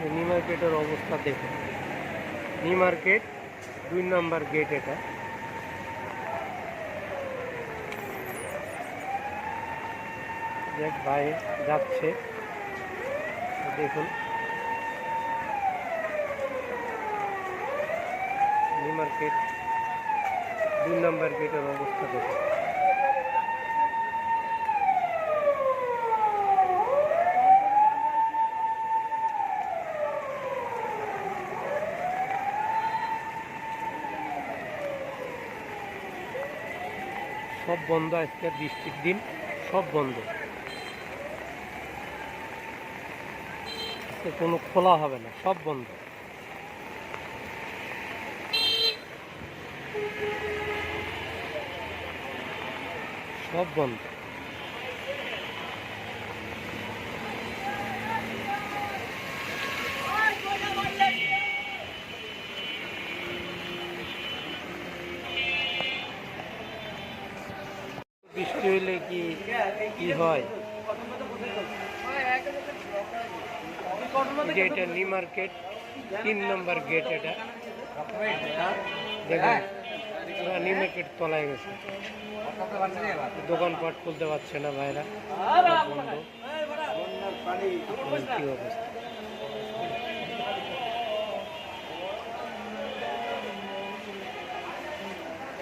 New মার্কেটের অবস্থা দেখুন। নিউ মার্কেট 2 নম্বর গেট। এটা দেখ ভাই যাচ্ছে, দেখুন নিউ মার্কেট 2 নম্বর গেটের অবস্থা দেখুন। সব বন্ধ, আজকে বৃষ্টির দিন, সব বন্ধ, আজকে কোনো খোলা হবে না, সব বন্ধ। সব বন্ধ। বৃষ্টি হইলে কি হয়, যে এটা নিউ মার্কেট 3 নম্বর গেট। এটা দেখুন নিউ মার্কেট তলায় গেছে, দোকানপাট খুলতে পারছে না ভাইরা, বন্ধ। কি অবস্থা,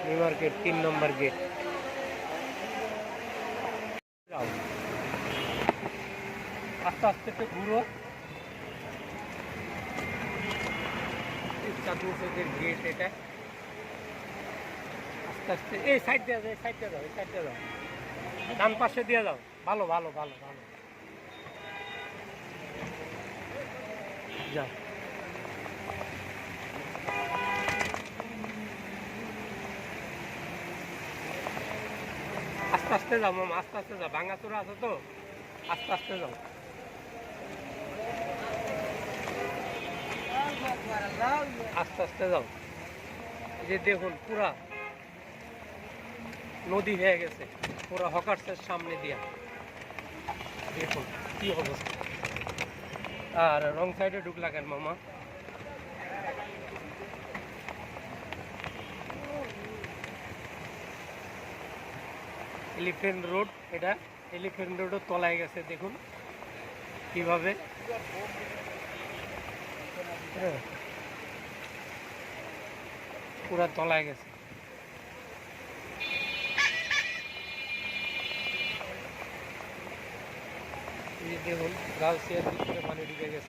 নিউ মার্কেট 3 নম্বর গেট। আস্তে আস্তে তো ঘুরো, গেট এটা আস্তে আস্তে। এই সাইড দিয়ে যাও, এই সাইড দিয়ে যাও, এই সাইড দিয়ে যাও, ডান পাশে দিয়ে যাও। ভালো ভালো ভালো ভালো, যাও। আস্তে আস্তে যাও মামা, আস্তে আস্তে যাও, ভাঙাচোরা আছে তো, আস্তে আস্তে যাও। আস্তে আস্তে যাও। যে দেখুন পুরা নদী হয়ে গেছে, পুরা হকার্সের সামনে দিয়া, দেখুন কি অবস্থা। আর রং সাইডে ঢুকলা কেন মামা? এলিফ্যান্ট রোড, এটা এলিফ্যান্ট রোডও তলায় গেছে, দেখুন কিভাবে। পুরা তলায় গেছে। এই দেখুন গাউসিয়ার ভিতরে পানি ঢুকে গেছে।